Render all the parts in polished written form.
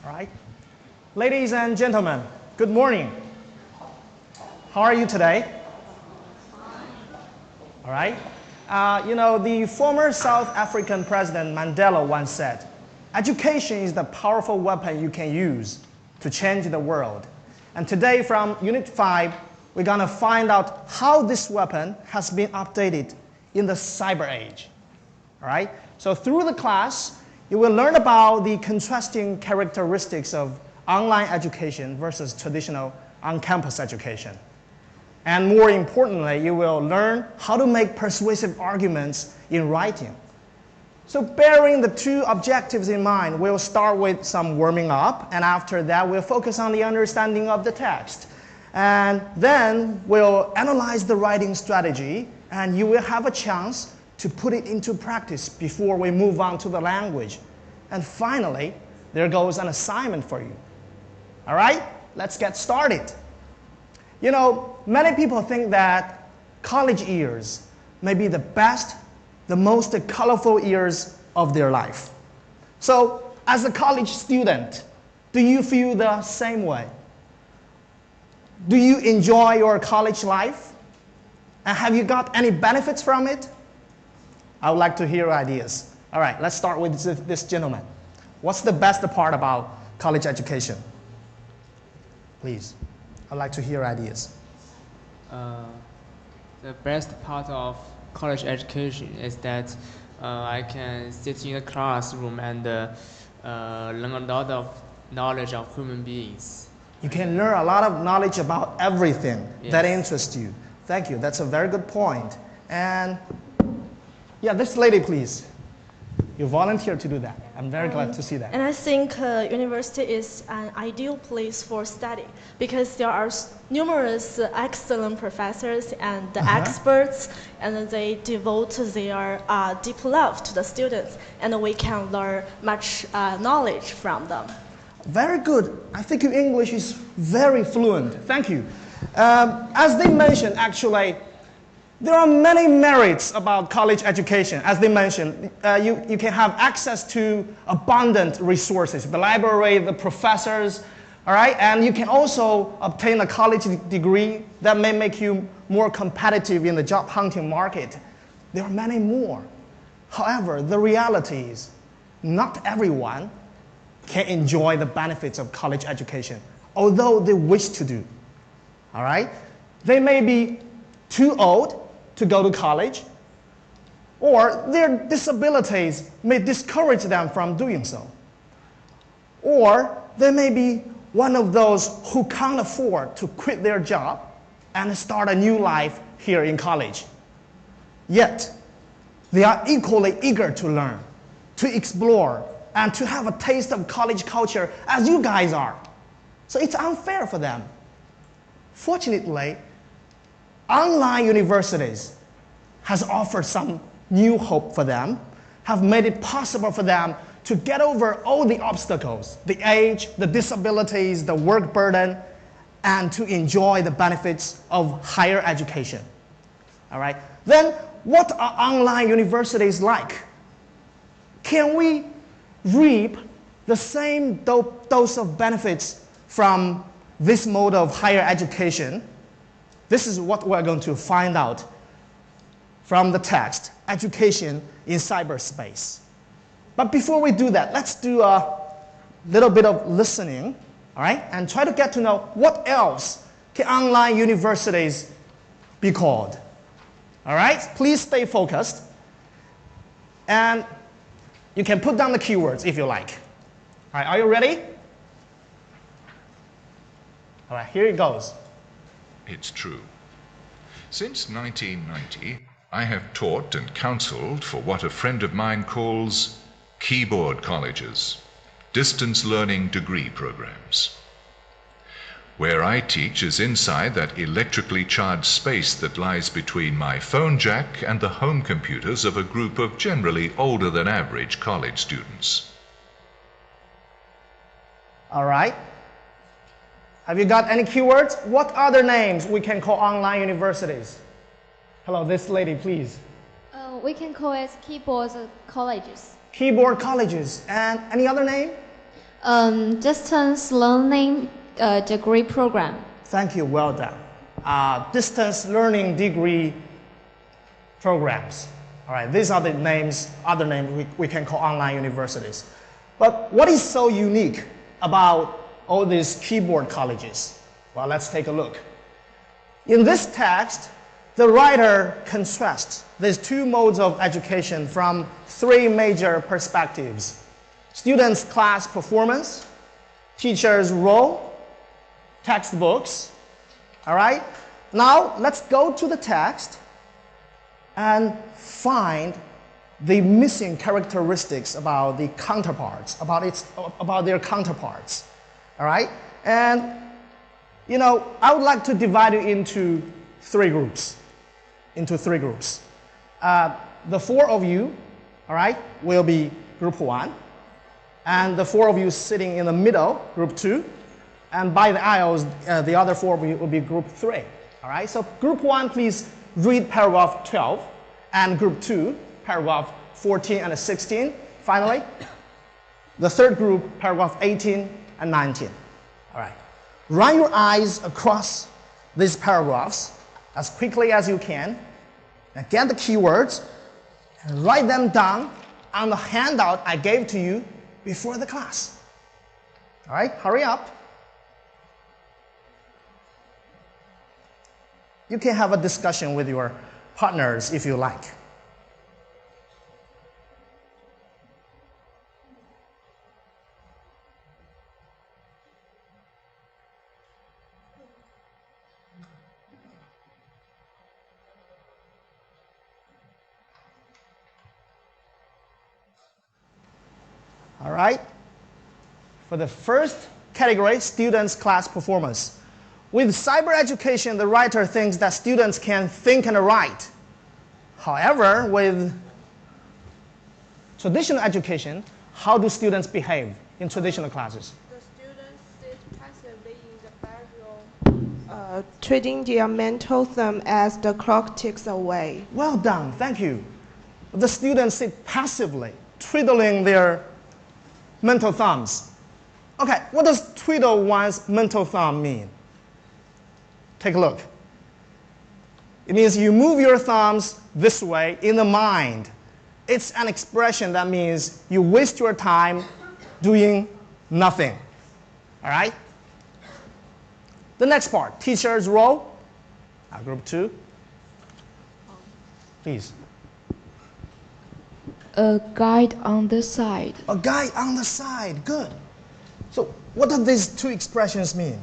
All right. Ladies and gentlemen, good morning. How are you today? All right. The former South African President Mandela once said, education is the powerful weapon you can use to change the world. And today from Unit 5, we're going to find out how this weapon has been updated in the cyber age. All right? So through the class, you will learn about the contrasting characteristics of online education versus traditional on-campus education. And more importantly, you will learn how to make persuasive arguments in writing. So bearing the two objectives in mind, we'll start with some warming up, and after that, we'll focus on the understanding of the text. And then we'll analyze the writing strategy, and you will have a chance to put it into practice before we move on to the language. And finally, there goes an assignment for you. All right, let's get started. Many people think that college years may be the best, the most colorful years of their life. So, as a college student, do you feel the same way? Do you enjoy your college life? And have you got any benefits from it? I would like to hear ideas. All right, let's start with this gentleman. What's the best part about college education? Please, I'd like to hear ideas. The best part of college education is that I can sit in a classroom and learn a lot of knowledge of human beings. You can learn a lot of knowledge about everything Yes. that interests you. Thank you. That's a very good point. And yeah, this lady, please. You volunteered to do that. I'm very glad to see that. And I think university is an ideal place for study because there are numerous excellent professors and experts, and they devote their deep love to the students, and we can learn much knowledge from them. Very good. I think your English is very fluent. Thank you. As they mentioned, actually, there are many merits about college education. As they mentioned, you can have access to abundant resources, the library, the professors, all right? And you can also obtain a college degree that may make you more competitive in the job hunting market. There are many more. However, the reality is not everyone can enjoy the benefits of college education, although they wish to do, all right? They may be too old to go to college, or their disabilities may discourage them from doing so. Or they may be one of those who can't afford to quit their job and start a new life here in college. Yet, they are equally eager to learn, to explore, and to have a taste of college culture as you guys are. So it's unfair for them. Fortunately, online universities has offered some new hope for them, have made it possible for them to get over all the obstacles, the age, the disabilities, the work burden, and to enjoy the benefits of higher education. All right? Then, what are online universities like? Can we reap the same dose of benefits from this mode of higher education? This is what we're going to find out from the text, Education in Cyberspace. But before we do that, let's do a little bit of listening, all right? And try to get to know what else can online universities be called. All right? Please stay focused. And you can put down the keywords if you like. All right, are you ready? All right, here it goes. It's true. Since 1990, I have taught and counseled for what a friend of mine calls keyboard colleges, distance learning degree programs. Where I teach is inside that electrically charged space that lies between my phone jack and the home computers of a group of generally older than average college students. All right. Have you got any keywords? What other names we can call online universities? Hello, this lady, please. We can call it keyboard colleges. Keyboard colleges. And any other name? Distance learning degree program. Thank you, well done. Distance learning degree programs. All right, these are the names, other names we can call online universities. But what is so unique about all these keyboard colleges? Well, let's take a look. In this text, the writer contrasts these two modes of education from three major perspectives: students' class performance, teachers' role, textbooks. All right? Now, let's go to the text and find the missing characteristics about the counterparts, about their counterparts. All right? And, you know, I would like to divide it into three groups. The four of you, all right, will be group 1. And the four of you sitting in the middle, group 2. And by the aisles, the other four will be group 3. All right, so group 1, please read paragraph 12. And group 2, paragraph 14 and 16. Finally, the third group, paragraph 18 and 19. All right, run your eyes across these paragraphs as quickly as you can. And get the keywords and write them down on the handout I gave to you before the class. All right, hurry up. You can have a discussion with your partners if you like. All right. For the first category, students' class performance. With cyber education, the writer thinks that students can think and write. However, with traditional education, how do students behave in traditional classes? The students sit passively in the bedroom, treating their mental thumb as the clock ticks away. Well done, thank you. The students sit passively, twiddling their mental thumbs. Okay, what does twiddle one's mental thumb mean? Take a look. It means you move your thumbs this way in the mind. It's an expression that means you waste your time doing nothing. All right? The next part, teacher's role. Group 2. Please. A guide on the side. A guide on the side, good. So what do these two expressions mean?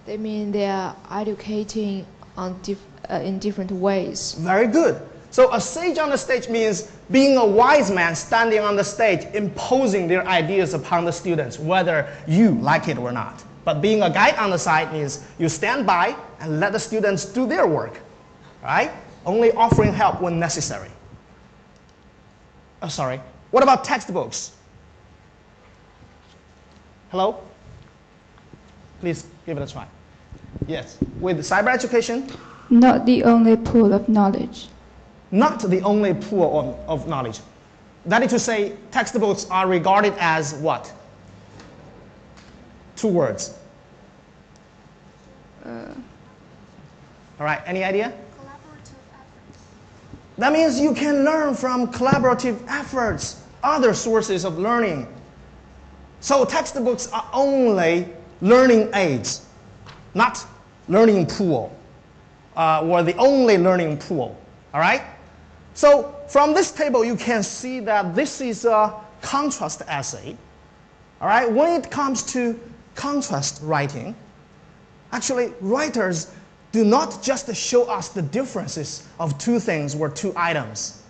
They mean they are educating on in different ways. Very good. So a sage on the stage means being a wise man standing on the stage, imposing their ideas upon the students, whether you like it or not. But being a guide on the side means you stand by and let the students do their work, right? Only offering help when necessary. Oh, sorry. What about textbooks? Hello? Please give it a try. Yes. With cyber education? Not the only pool of knowledge. Not the only pool of knowledge. That is to say, textbooks are regarded as what? Two words. All right, any idea? Collaborative efforts. That means you can learn from collaborative efforts, other sources of learning. So textbooks are only learning aids, not learning pool, or the only learning pool. All right? So from this table, you can see that this is a contrast essay. All right? When it comes to contrast writing, actually, writers do not just show us the differences of two things or two items.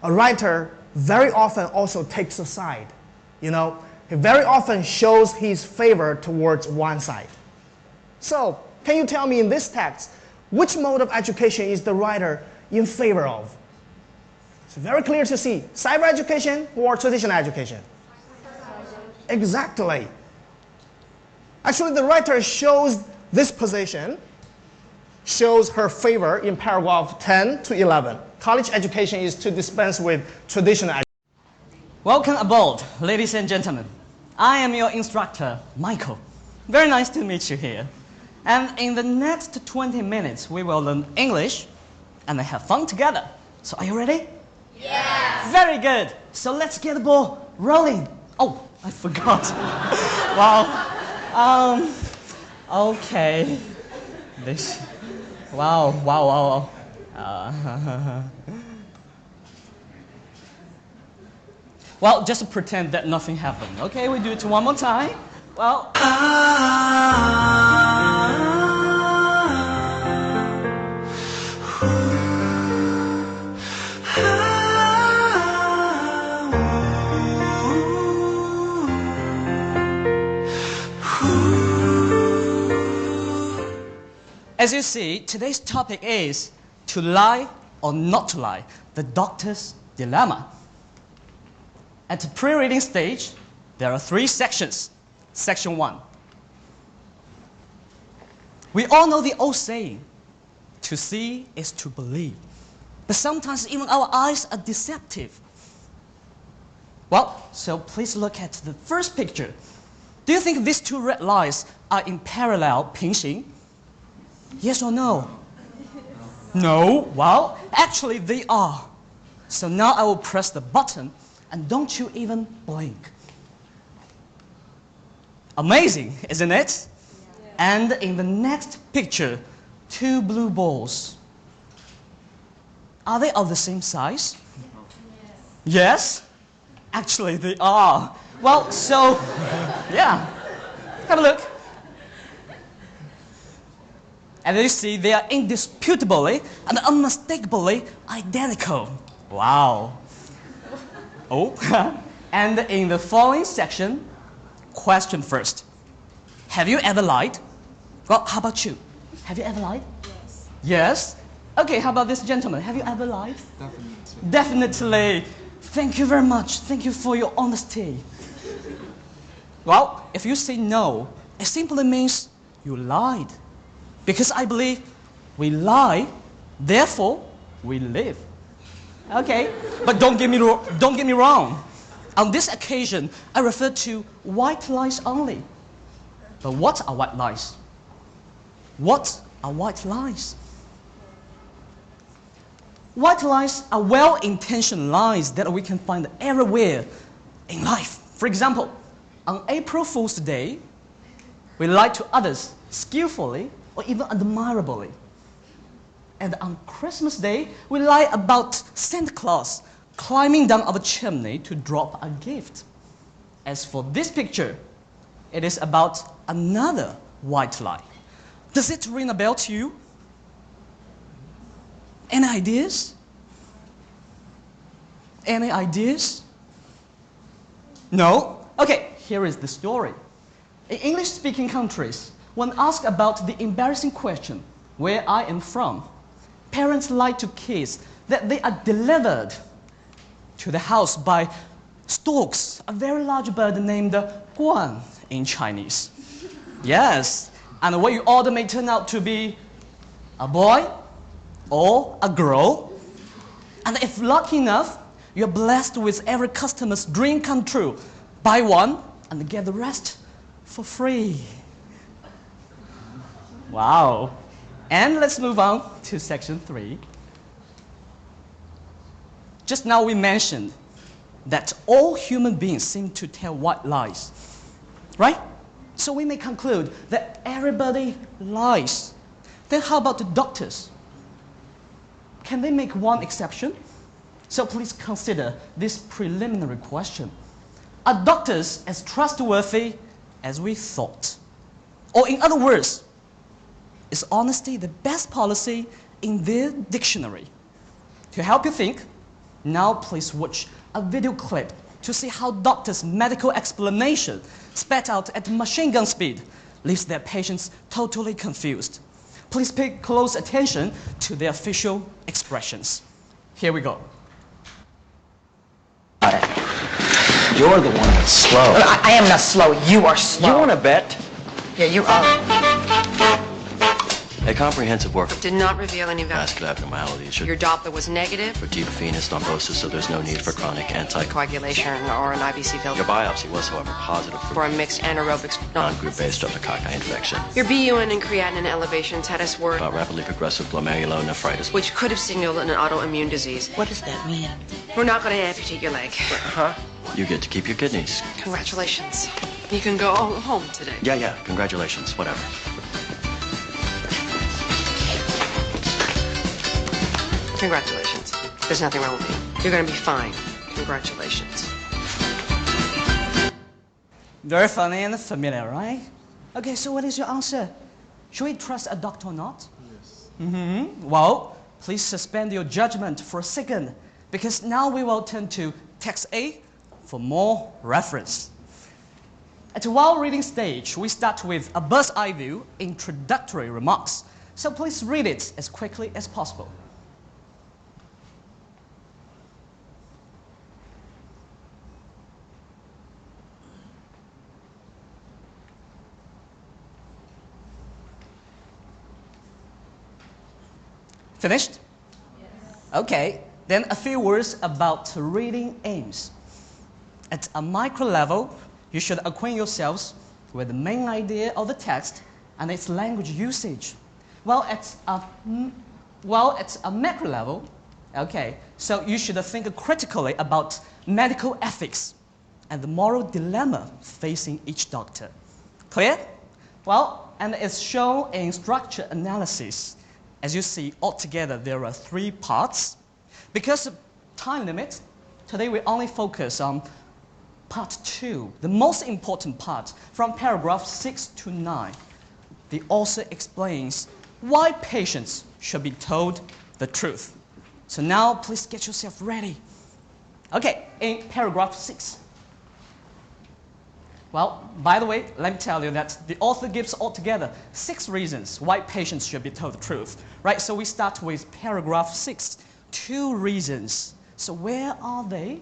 A writer very often also takes a side. You know, he very often shows his favor towards one side. So, can you tell me in this text, which mode of education is the writer in favor of? It's very clear to see. Cyber education or traditional education? Exactly. Actually, the writer shows this position, shows her favor in paragraph 10 to 11. College education is to dispense with traditional education. Welcome aboard, ladies and gentlemen. I am your instructor, Michael. Very nice to meet you here. And in the next 20 minutes, we will learn English and have fun together. So are you ready? Yes. Very good. So let's get the ball rolling. Oh, I forgot. Wow. Okay. This. Wow. Well, just pretend that nothing happened. Okay, we do it one more time. Well. As you see, today's topic is to lie or not to lie, the doctor's dilemma. At the pre-reading stage, there are 3 sections. Section 1. We all know the old saying, to see is to believe. But sometimes even our eyes are deceptive. Well, so please look at the first picture. Do you think these 2 red lines are in parallel, 平行? Yes or no? No? Well, actually they are. So now I will press the button and don't you even blink. Amazing, isn't it? Yeah. And in the next picture, 2 blue balls. Are they of the same size? Yes? Actually they are. Well, so, yeah. Have a look. And you see, they are indisputably and unmistakably identical. Wow. Oh, and in the following section, question first. Have you ever lied? Well, how about you? Have you ever lied? Yes. Yes? Okay, how about this gentleman? Have you ever lied? Definitely. Definitely. Thank you very much. Thank you for your honesty. Well, if you say no, it simply means you lied. Because I believe we lie, therefore we live. Okay, but don't get me wrong. On this occasion, I refer to white lies only. But what are white lies? What are white lies? White lies are well-intentioned lies that we can find everywhere in life. For example, on April Fool's Day, we lie to others skillfully or even admirably. And on Christmas Day, we lie about Santa Claus climbing down our chimney to drop a gift. As for this picture, it is about another white lie. Does it ring a bell to you? Any ideas? Any ideas? No? Okay, here is the story. In English-speaking countries, when asked about the embarrassing question, where I am from, parents lie to kids that they are delivered to the house by storks, a very large bird named guan in Chinese. Yes, and what you order may turn out to be a boy or a girl. And if lucky enough, you're blessed with every customer's dream come true. Buy one and get the rest for free. Wow. And let's move on to section 3. Just now we mentioned that all human beings seem to tell white lies, right? So we may conclude that everybody lies. Then how about the doctors? Can they make one exception? So please consider this preliminary question. Are doctors as trustworthy as we thought? Or in other words, is honesty the best policy in their dictionary? To help you think, now please watch a video clip to see how doctors' medical explanation spat out at machine gun speed leaves their patients totally confused. Please pay close attention to their facial expressions. Here we go. You're the one that's slow. I am not slow. You are slow. You want to bet? Yeah, you are. A comprehensive workup Did not reveal any vascular abnormalities. Your Doppler was negative For deep venous thrombosis, so there's no need for chronic coagulation or an IBC Your filter biopsy was, however, positive for a mixed anaerobic non-group-based streptococci infection. Your BUN and creatinine elevations had us worried Rapidly progressive glomerulonephritis. which could have signaled an autoimmune disease. What does that mean? We're not going to amputate your leg. Huh? You get to keep your kidneys. Congratulations. You can go home today. Yeah, congratulations, whatever. Congratulations. There's nothing wrong with you. You're going to be fine. Congratulations. Very funny and familiar, right? Okay, so what is your answer? Should we trust a doctor or not? Yes. Well, please suspend your judgment for a second, because now we will turn to text A for more reference. At the while reading stage, we start with a bird's eye view, introductory remarks. So please read it as quickly as possible. Finished? Yes. Okay, then a few words about reading aims. At a micro level, you should acquaint yourselves with the main idea of the text and its language usage. While at a macro level, okay, so you should think critically about medical ethics and the moral dilemma facing each doctor. Clear? Well, and it's shown in structure analysis. As you see, altogether there are 3 parts. Because of time limit, today we only focus on part 2, the most important part, from paragraph 6 to 9. The author explains why patients should be told the truth. So now please get yourself ready. Okay, in paragraph 6. Well, by the way, let me tell you that the author gives altogether 6 reasons why patients should be told the truth. Right, so we start with paragraph 6, 2 reasons. So where are they?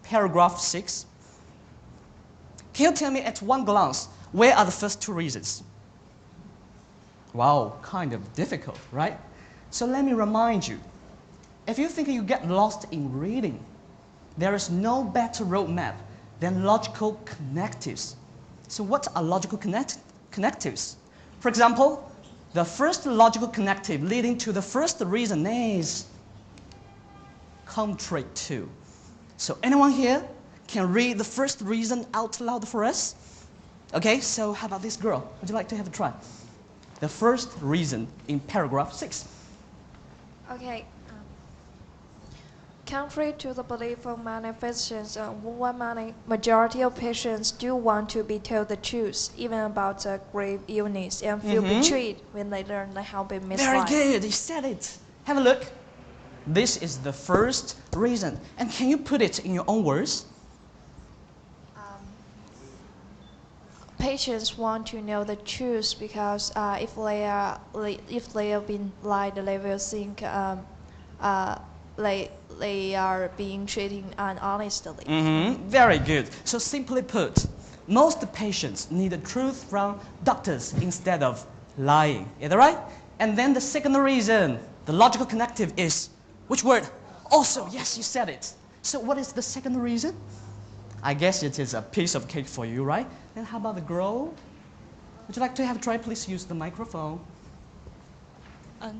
Paragraph 6. Can you tell me at one glance, where are the first 2 reasons? Wow, kind of difficult, right? So let me remind you, if you think you get lost in reading, there is no better roadmap than logical connectives. So what are logical connectives? For example, the first logical connective leading to the first reason is contrary to. So anyone here can read the first reason out loud for us? Okay, so how about this girl? Would you like to have a try? The first reason in paragraph 6. Okay. Contrary to the belief of many physicians, majority of patients do want to be told the truth, even about a grave illness, and feel betrayed when they learn they have been misled. Very good, you said it. Have a look. This is the first reason. And can you put it in your own words? Patients want to know the truth because if they have been lied, they will think they are being treated honestly. Very good. So simply put, most patients need the truth from doctors instead of lying. Is that right? And then the second reason, the logical connective is, which word? Also, yes, you said it. So what is the second reason? I guess it is a piece of cake for you, right? Then how about the girl? Would you like to have a try? Please use the microphone.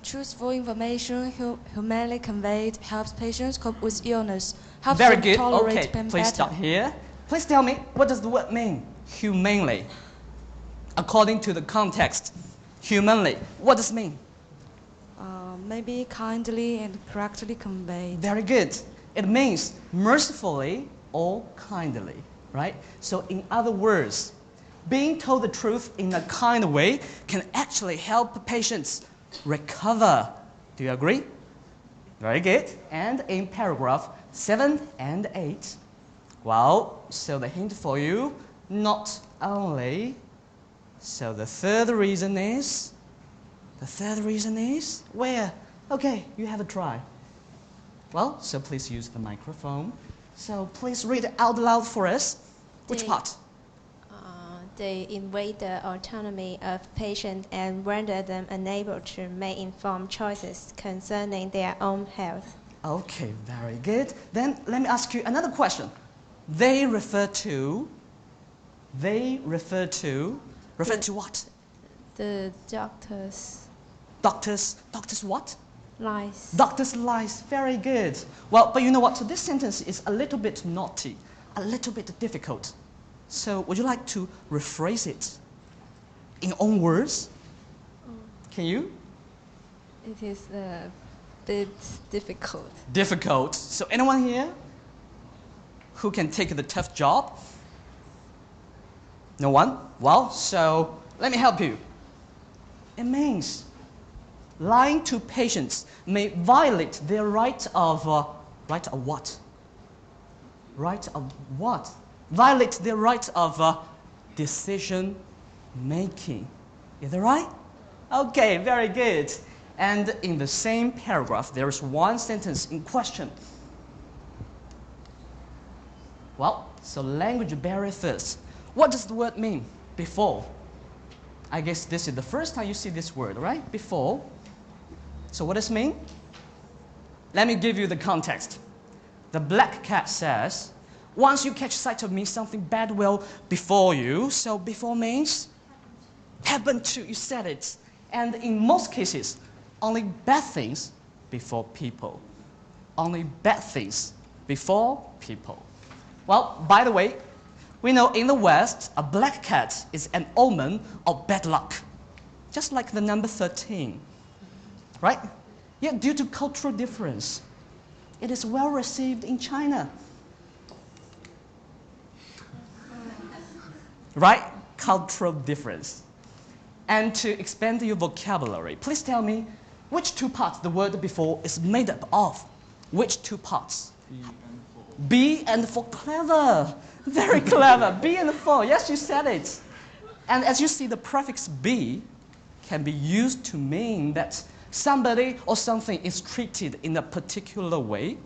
Truthful information humanly conveyed helps patients cope with illness. Helps Very them good. tolerate Okay, pain please better. stop here. Please tell me, what does the word mean? Humanly. According to the context, humanly. What does it mean? Maybe kindly and correctly conveyed. Very good. It means mercifully or kindly, right? So in other words, being told the truth in a kind way can actually help patients recover. Do you agree? Very good. And in paragraph 7 and 8, well, so the hint for you, not only. So the third reason is where? Okay, you have a try. Well, so please use the microphone. So please read it out loud for us. Which part? They invade the autonomy of patients and render them unable to make informed choices concerning their own health. Okay, very good. Then let me ask you another question. They refer to what? The doctors. Doctors what? Lies. Doctors lies. Very good. Well, but you know what? So this sentence is a little bit naughty, a little bit difficult. So would you like to rephrase it in your own words? Can you? It is a bit difficult. Difficult. So anyone here who can take the tough job? No one? Well, so let me help you. It means lying to patients may violate their right of what? Right of what? Violate their right of decision making. Is that right? Okay, very good. And in the same paragraph, there is one sentence in question. Well, so language barrier first. What does the word mean? Before. I guess this is the first time you see this word, right? Before. So what does it mean? Let me give you the context. The black cat says, once you catch sight of me, something bad will befall you. So before means happen to, you said it. And in most cases, only bad things before people. Only bad things before people. Well, by the way, we know in the West, a black cat is an omen of bad luck. Just like the number 13. Right? Yet due to cultural difference, it is well received in China. Right? Cultural difference. And to expand your vocabulary, please tell me which two parts the word before is made up of. Which two parts? B and for. Clever. Very clever. B and for. Yes, you said it. And as you see, the prefix B can be used to mean that somebody or something is treated in a particular way.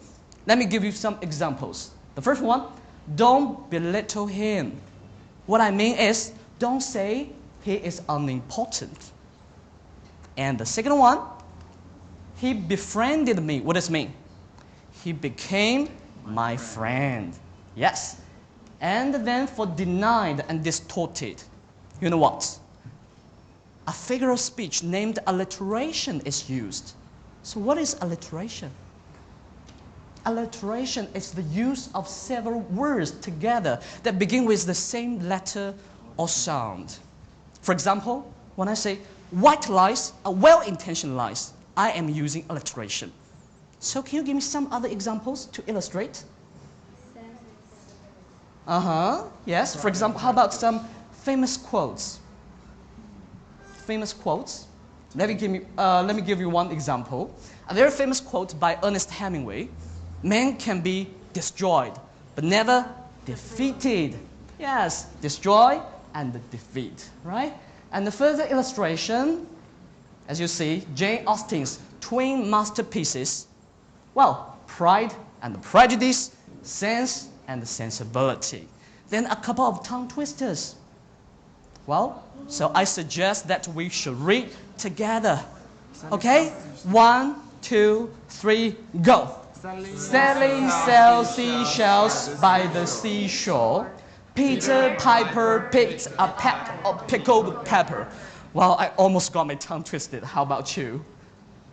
Let me give you some examples. The first one, don't belittle him. What I mean is, don't say he is unimportant. And the second one, he befriended me. What does it mean? He became my friend. Yes. And then for denied and distorted, you know what? A figure of speech named alliteration is used. So what is alliteration? Alliteration is the use of several words together that begin with the same letter or sound. For example, when I say white lies are well-intentioned lies, I am using alliteration. So can you give me some other examples to illustrate? Yes. For example, how about some famous quotes? Famous quotes. Let me give you one example. A very famous quote by Ernest Hemingway. Men can be destroyed, but never defeated. Yes, destroy and defeat, right? And the further illustration, as you see, Jane Austen's twin masterpieces. Well, Pride and Prejudice, Sense and Sensibility. Then a couple of tongue twisters. Well, so I suggest that we should read together. Okay? 1, 2, 3, go. Sally sells seashells by the seashore. Peter Piper picked a peck of pickled pepper. Well, I almost got my tongue twisted. How about you?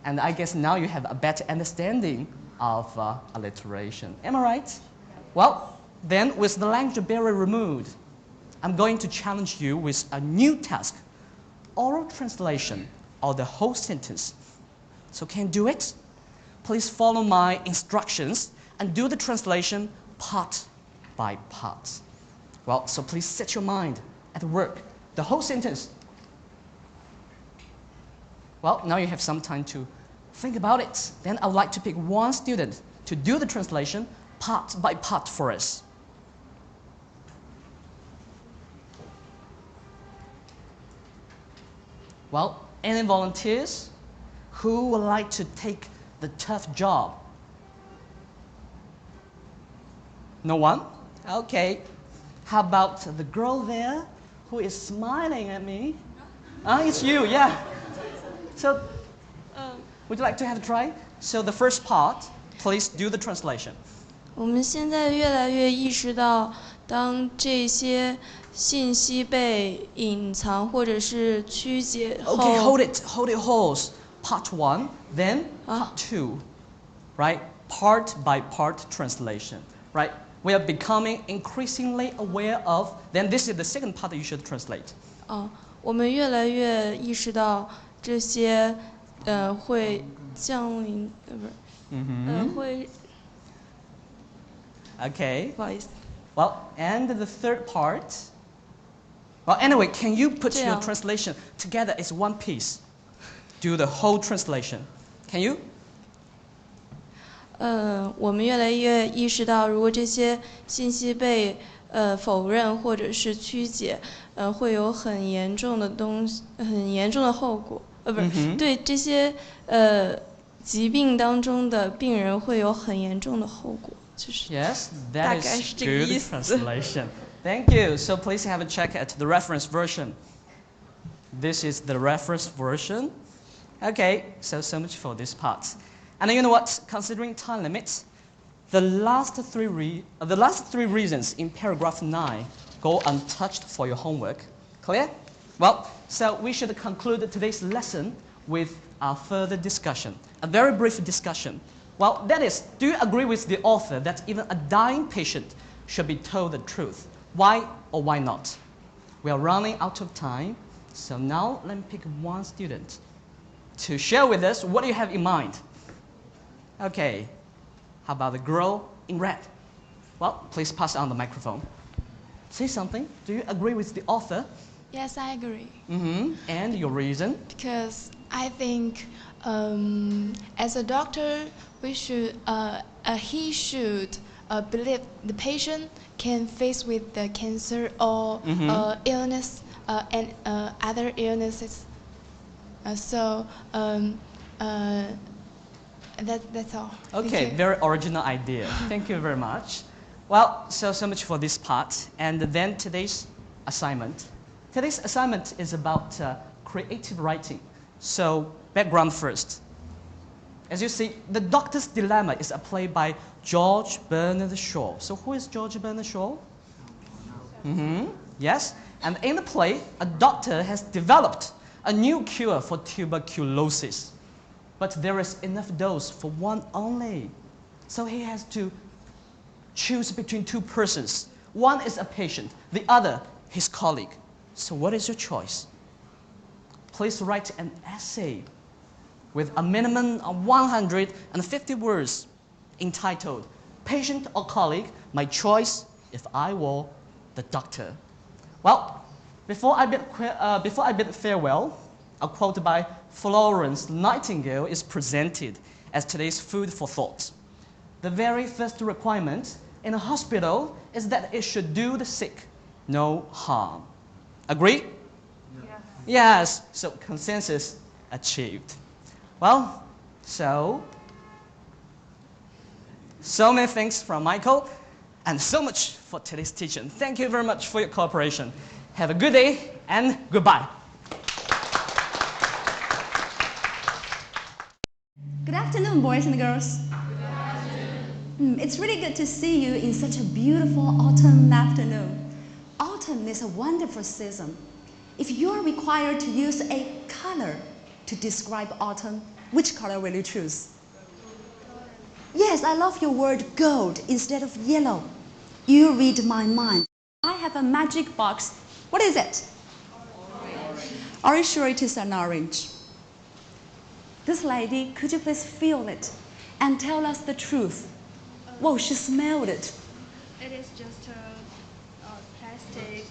And I guess now you have a better understanding of alliteration. Am I right? Well, then with the language barrier removed, I'm going to challenge you with a new task. Oral translation of the whole sentence. So can you do it? Please follow my instructions and do the translation part by part. Well, so please set your mind at work. The whole sentence. Well, now you have some time to think about it. Then I would like to pick one student to do the translation part by part for us. Well, any volunteers who would like to take the tough job? No one? Okay. How about the girl there who is smiling at me? It's you, yeah. So, would you like to have a try? So the first part, please do the translation. 我们现在越来越意识到，当这些信息被隐藏或者是曲解后 Okay, hold it, hold. Part 1, then part 2, right? Part by part translation, right? We are becoming increasingly aware of, then this is the second part that you should translate. 我们越来越意识到这些会降临，会 Okay. 不好意思。 Well, and the third part. Well, anyway, can you put your translation together as one piece? Do the whole translation. Can you? 我们越来越意识到，如果这些信息被否认或者是曲解，会有很严重的后果。不是，对这些疾病当中的病人会有很严重的后果。Yes, that is good translation. Thank you. So please have a check at the reference version. This is the reference version. Okay, so much for this part. And you know what? Considering time limits, the last three reasons in paragraph 9 go untouched for your homework. Clear? Well, so we should conclude today's lesson with our further discussion, a very brief discussion. Well, that is, do you agree with the author that even a dying patient should be told the truth? Why or why not? We are running out of time, so now let me pick one student to share with us what you have in mind. Okay, how about the girl in red? Well, please pass on the microphone. Say something. Do you agree with the author? Yes, I agree. And your reason? Because I think as a doctor, he should believe the patient can face with the cancer or illness and other illnesses. That's all. Okay, very original idea. Thank you very much. Well, so much for this part. And then today's assignment. Today's assignment is about creative writing. So, background first. As you see, The Doctor's Dilemma is a play by George Bernard Shaw. So who is George Bernard Shaw? Yes. And in the play, a doctor has developed a new cure for tuberculosis. But there is enough dose for one only. So he has to choose between two persons. One is a patient, the other his colleague. So what is your choice? Please write an essay with a minimum of 150 words entitled, Patient or Colleague, My Choice If I Were the Doctor. Well, before I bid farewell, a quote by Florence Nightingale is presented as today's food for thought. The very first requirement in a hospital is that it should do the sick no harm. Agree? Yes, so consensus achieved. Well, so many thanks from Michael, and so much for today's teaching. Thank you very much for your cooperation. Have a good day, and goodbye. Good afternoon, boys and girls. It's really good to see you in such a beautiful autumn afternoon. Autumn is a wonderful season. If you're required to use a color to describe autumn, which color will you choose? Yes, I love your word gold instead of yellow. You read my mind. I have a magic box. What is it? Orange. Are you sure it is an orange? This lady, could you please feel it and tell us the truth? Whoa, she smelled it. It is just a plastic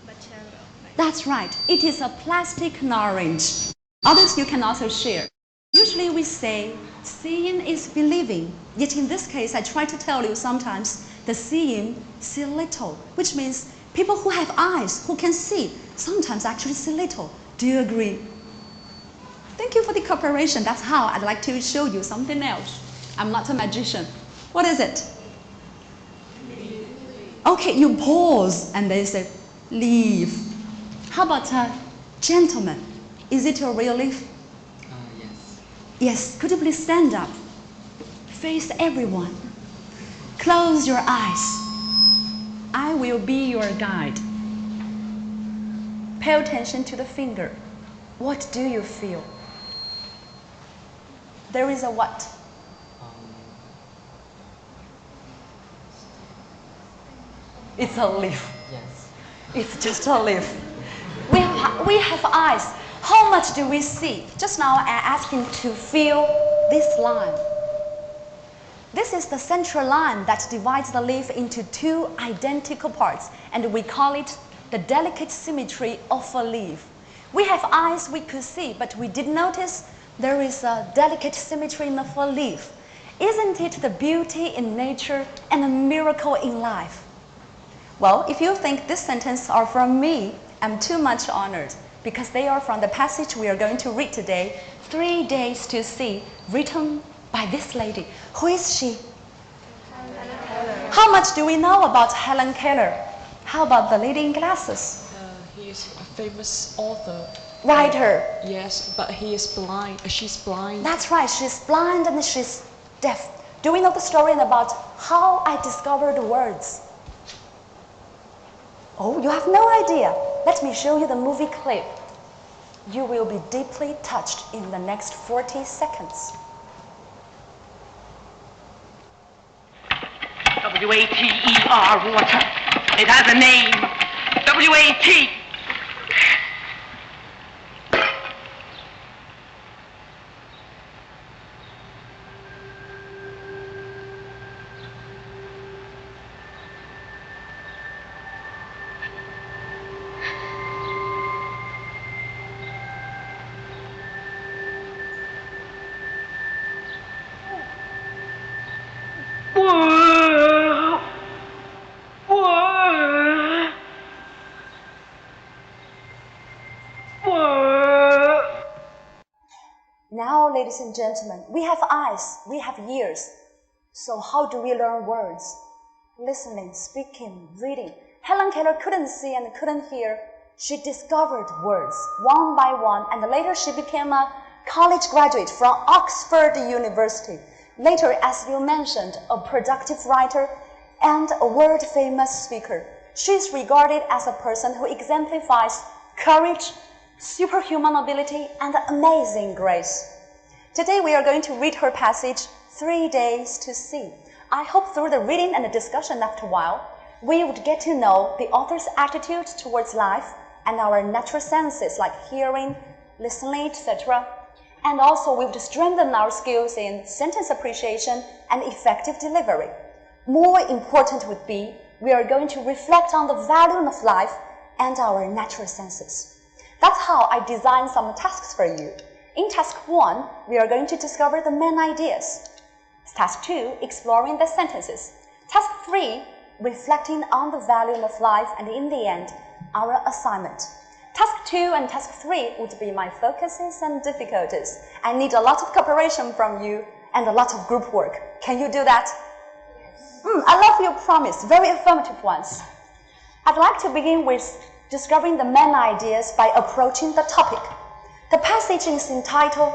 material. That's right. It is a plastic orange. Others you can also share. Usually we say, seeing is believing. Yet in this case, I try to tell you sometimes the seeing see little, which means people who have eyes, who can see, sometimes actually see little. Do you agree? Thank you for the cooperation. That's how I'd like to show you something else. I'm not a magician. What is it? Okay, you pause and they say, leave. How about gentlemen? Is it your real leaf? Yes. Yes. Could you please stand up? Face everyone. Close your eyes. I will be your guide. Pay attention to the finger. What do you feel? There is a what? It's a leaf. Yes. It's just a leaf. We have eyes. How much do we see? Just now I asked him to feel this line. This is the central line that divides the leaf into two identical parts, and we call it the delicate symmetry of a leaf. We have eyes we could see, but we did notice there is a delicate symmetry of a leaf. Isn't it the beauty in nature and a miracle in life? Well, if you think this sentence are from me, I'm too much honored, because they are from the passage we are going to read today, 3 Days to See, written by this lady. Who is she? How much do we know about Helen Keller? How about the lady in glasses? He is a famous author. Writer. Yes, but he is blind. She's blind. That's right, she's blind and she's deaf. Do we know the story about how I discovered words? Oh, you have no idea. Let me show you the movie clip. You will be deeply touched in the next 40 seconds. W-A-T-E-R, water. It has a name. W-A-T. Now, ladies and gentlemen, we have eyes, we have ears. So how do we learn words? Listening, speaking, reading. Helen Keller couldn't see and couldn't hear. She discovered words one by one, and later she became a college graduate from Oxford University. Later, as you mentioned, a productive writer and a world-famous speaker. She is regarded as a person who exemplifies courage, superhuman ability, and amazing grace. Today we are going to read her passage, 3 Days to See. I hope through the reading and the discussion after a while, we would get to know the author's attitude towards life and our natural senses like hearing, listening, etc. And also we would strengthen our skills in sentence appreciation and effective delivery. More important would be, we are going to reflect on the value of life and our natural senses. That's how I designed some tasks for you. In task 1, we are going to discover the main ideas. Task 2, exploring the sentences. Task 3, reflecting on the value of life, and in the end, our assignment. Task 2 and Task 3 would be my focuses and difficulties. I need a lot of cooperation from you and a lot of group work. Can you do that? I love your promise, very affirmative ones. I'd like to begin with discovering the main ideas by approaching the topic. The passage is entitled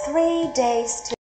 3 Days to